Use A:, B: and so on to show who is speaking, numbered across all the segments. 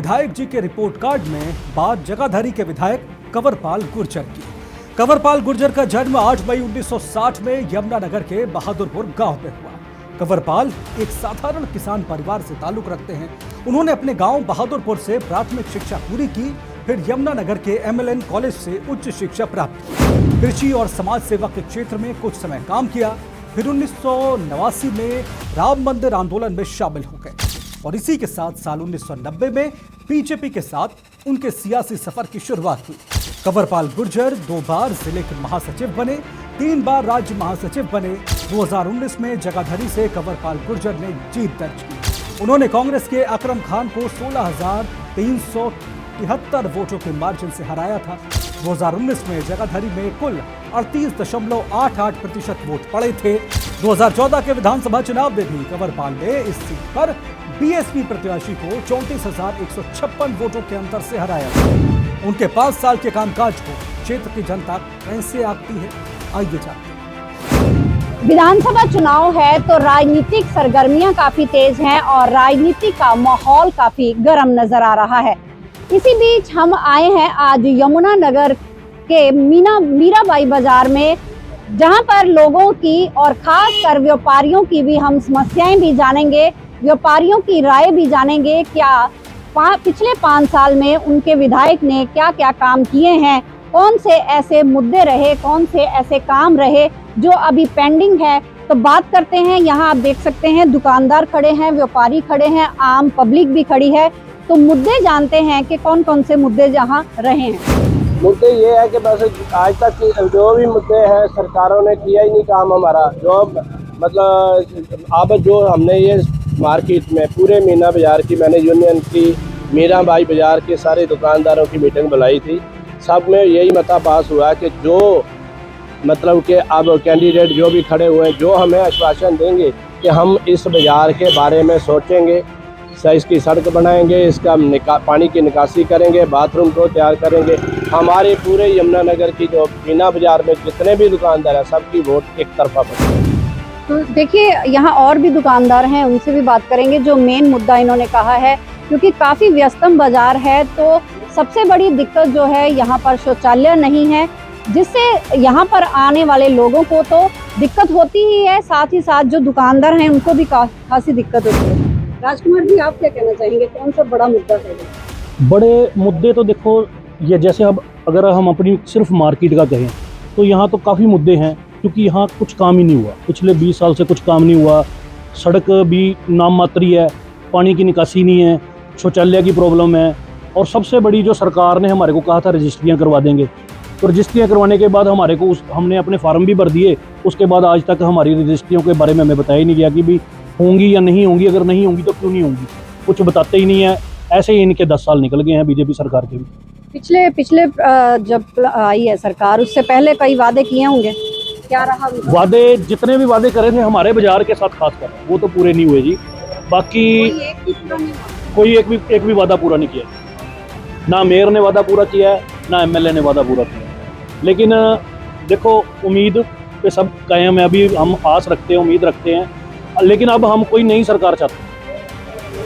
A: विधायक जी के report card में बात जगाधरी के विधायक कंवरपाल गुर्जर की। कंवरपाल गुर्जर का जन्म 8 मई 1960 में यमुनानगर के बहादुरपुर गांव में हुआ। कंवरपाल एक साधारण किसान परिवार से ताल्लुक रखते हैं। उन्होंने अपने गांव बहादुरपुर से प्राथमिक शिक्षा पूरी की, फिर यमुनानगर के MLN कॉलेज से उच्च शिक्षा प्राप्त की। कृषि और समाज सेवा के क्षेत्र में कुछ समय काम किया, फिर 1989 में राम मंदिर आंदोलन में शामिल हो गए और इसी के साथ साल 1990 में बीजेपी के साथ उनके सियासी सफर की शुरुआत हुई। कंवरपाल गुर्जर 2 बार जिले के महासचिव बने, 3 बार राज्य महासचिव बने। 2019 में जगाधरी से कंवरपाल गुर्जर ने जीत दर्ज की। उन्होंने कांग्रेस के अकरम खान को 16,373 वोटों के मार्जिन से हराया था। 2019 में जगाधरी में कुल 38.88% वोट पड़े थे। 2014 के विधानसभा चुनाव में भी कंवरपाल ने इस सीट पर BSP प्रत्याशी को 34,156 वोटों के अंतर से हराया था। उनके 5 साल के कामकाज को क्षेत्र की जनता कैसे आंकती है, आइए जानते हैं।
B: विधानसभा चुनाव है तो राजनीतिक सरगर्मियां काफी तेज हैं और राजनीति का माहौल काफी गर्म नजर आ रहा है। इसी बीच हम आए हैं आज यमुनानगर के मीराबाई बाजार में, जहां पर लोगों की और खास कर व्यापारियों की भी हम समस्याएं भी जानेंगे, व्यापारियों की राय भी जानेंगे। क्या पिछले 5 साल में उनके विधायक ने क्या क्या काम किए हैं, कौन से ऐसे मुद्दे रहे, कौन से ऐसे काम रहे जो अभी पेंडिंग है। तो बात करते हैं। यहाँ आप देख सकते हैं दुकानदार खड़े हैं, व्यापारी खड़े हैं, आम पब्लिक भी खड़ी है। तो मुद्दे जानते हैं कि कौन कौन से मुद्दे जहाँ रहे हैं।
C: मुद्दे ये है कि बस आज तक जो भी मुद्दे हैं सरकारों ने किया ही नहीं काम हमारा। जो मतलब अब जो हमने ये मार्केट में पूरे मीना बाजार की, मैंने यूनियन की, मीराबाई बाजार के सारे दुकानदारों की मीटिंग बुलाई थी। सब में यही मता पास हुआ कि जो मतलब कि अब कैंडिडेट जो भी खड़े हुए हैं, जो हमें आश्वासन देंगे कि हम इस बाज़ार के बारे में सोचेंगे, इसकी सड़क बनाएंगे, इसका पानी की निकासी करेंगे, बाथरूम को तैयार करेंगे। हमारे पूरे यमुनानगर की जो मीना बाजार में जितने भी दुकानदार हैं सबकी वोट एक तरफा पड़ेगी।
B: तो देखिए यहाँ और भी दुकानदार हैं, उनसे भी बात करेंगे। जो मेन मुद्दा इन्होंने कहा है, क्योंकि काफ़ी व्यस्तम बाजार है, तो सबसे बड़ी दिक्कत जो है यहाँ पर शौचालय नहीं है, जिससे यहाँ पर आने वाले लोगों को तो दिक्कत होती ही है, साथ ही साथ जो दुकानदार हैं उनको भी खासी दिक्कत होती है। राजकुमार जी, आप क्या कहना चाहेंगे, कौन सा बड़ा मुद्दा है?
D: बड़े मुद्दे तो देखो, ये जैसे अब अगर हम अपनी सिर्फ मार्केट का कहें तो यहाँ तो काफ़ी मुद्दे हैं, क्योंकि यहाँ कुछ काम ही नहीं हुआ। पिछले 20 साल से कुछ काम नहीं हुआ। सड़क भी नाम मात्र ही है, पानी की निकासी नहीं है, शौचालय की प्रॉब्लम है, और सबसे बड़ी जो सरकार ने हमारे को कहा था रजिस्ट्रियाँ करवा देंगे, तो रजिस्ट्रियाँ करवाने के बाद हमारे को हमने अपने फार्म भी भर दिए। उसके बाद आज तक हमारी रजिस्ट्रियों के बारे में हमें बताया ही नहीं गया कि भी होंगी या नहीं होंगी, अगर नहीं होंगी तो क्यों नहीं होंगी, कुछ बताते ही नहीं है। ऐसे ही इनके 10 साल निकल गए हैं बीजेपी सरकार के भी। पिछले
B: जब आई है सरकार, उससे पहले कई वादे किए होंगे, क्या रहा
D: वादे? जितने भी वादे करे थे हमारे बाजार के साथ खासकर, वो तो पूरे नहीं हुए जी। बाकी कोई एक भी वादा पूरा नहीं किया। ना मेयर ने वादा पूरा किया है, ना MLA ने वादा पूरा किया है। लेकिन देखो, उम्मीद पे सब कायम है। अभी हम आस रखते हैं, उम्मीद रखते हैं, लेकिन अब हम कोई नई सरकार चाहते हैं,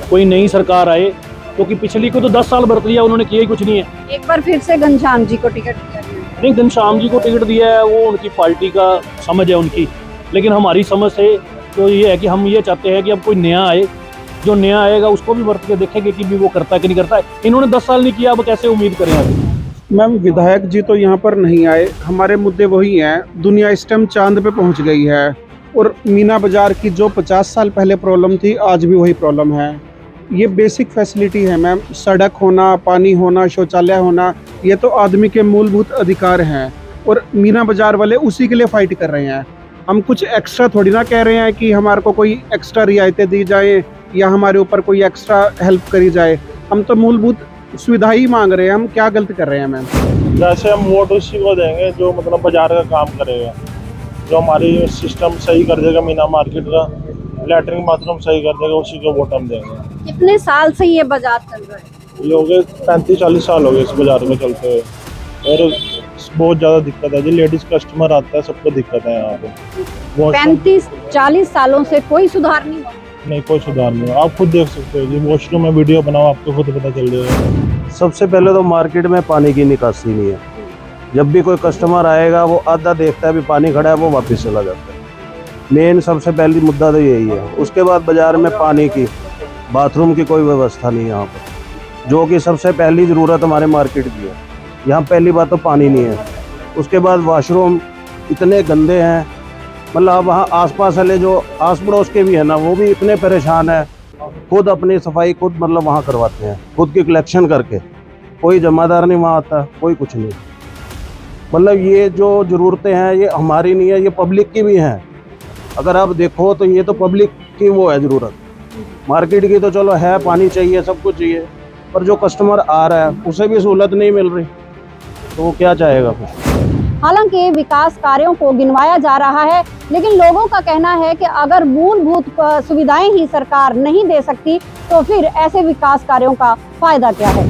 D: कोई नई सरकार आए, क्योंकि पिछली को तो 10 साल बरत लिया, उन्होंने किया ही कुछ नहीं है।
B: एक बार फिर से घनश्याम जी को टिकट दिया?
D: नहीं, घनश्याम जी को टिकट दिया है, वो उनकी पार्टी का समझ है उनकी, लेकिन हमारी समझ से तो ये है कि हम ये चाहते हैं कि अब कोई नया आए, जो नया आएगा उसको भी बरत के देखेंगे कि भी वो करता है कि नहीं करता है। इन्होंने 10 साल नहीं किया, अब कैसे उम्मीद करें अभी?
E: मैम, विधायक जी तो यहाँ पर नहीं आए, हमारे मुद्दे वही हैं। दुनिया इस टाइम चांद पे पहुँच गई है, और मीना बाजार की जो 50 साल पहले प्रॉब्लम थी, आज भी वही प्रॉब्लम है। ये बेसिक फैसिलिटी है मैम, सड़क होना, पानी होना, शौचालय होना, ये तो आदमी के मूलभूत अधिकार हैं, और मीना बाजार वाले उसी के लिए फाइट कर रहे हैं। हम कुछ एक्स्ट्रा थोड़ी ना कह रहे हैं कि हमारे को कोई एक्स्ट्रा रियायतें दी जाए या हमारे ऊपर कोई एक्स्ट्रा हेल्प करी जाए। हम तो मूलभूत सुविधा ही मांग रहे हैं। हम क्या गलत कर रहे हैं मैम?
F: जैसे हम वोट उसी को देंगे जो मतलब बाजार का काम करेगा, जो हमारी सिस्टम सही कर देगा, मीना मार्केट का लैटरिन बाथरूम सही कर देगा, उसी को वोट हम देंगे।
B: कितने साल से ये बाजार चल रहा है?
F: ये हो गए 35-40 साल हो गए इस बाजार में चलते हुए, और बहुत ज़्यादा दिक्कत है। जो लेडीज कस्टमर आता है सबको दिक्कत है यहाँ पे।
B: 35-40 सालों से कोई सुधार नहीं हुआ?
F: नहीं, कोई सुधार नहीं है। आप खुद देख सकते हो, ये वॉशरूम में वीडियो बनाओ, आपको खुद पता चल जाएगा।
G: सबसे पहले तो मार्केट में पानी की निकासी नहीं है। जब भी कोई कस्टमर आएगा वो आधा देखता है भी पानी खड़ा है, वो वापस चला जाता है। मेन सबसे पहली मुद्दा तो यही है। उसके बाद बाज़ार में पानी की, बाथरूम की कोई व्यवस्था नहीं है यहाँ पर, जो कि सबसे पहली ज़रूरत हमारे मार्केट की है। यहाँ पहली बात तो पानी नहीं है। उसके बाद वॉशरूम इतने गंदे हैं, मतलब वहाँ आसपास वाले जो आस पड़ोस के भी है ना, वो भी इतने परेशान है। खुद अपनी सफाई खुद मतलब वहाँ करवाते हैं, खुद की कलेक्शन करके। कोई जमादार नहीं वहाँ आता, कोई कुछ नहीं। मतलब ये जो ज़रूरतें हैं ये हमारी नहीं है, ये पब्लिक की भी हैं। अगर आप देखो तो ये तो पब्लिक की वो है ज़रूरत। मार्केट की तो चलो है, पानी चाहिए, सब कुछ चाहिए, पर जो कस्टमर आ रहा है उसे भी सहूलत नहीं मिल रही, तो वो क्या चाहेगा फिर।
B: हालांकि विकास कार्यों को गिनवाया जा रहा है, लेकिन लोगों का कहना है कि अगर मूलभूत सुविधाएं ही सरकार नहीं दे सकती तो फिर ऐसे विकास कार्यों का फायदा क्या है।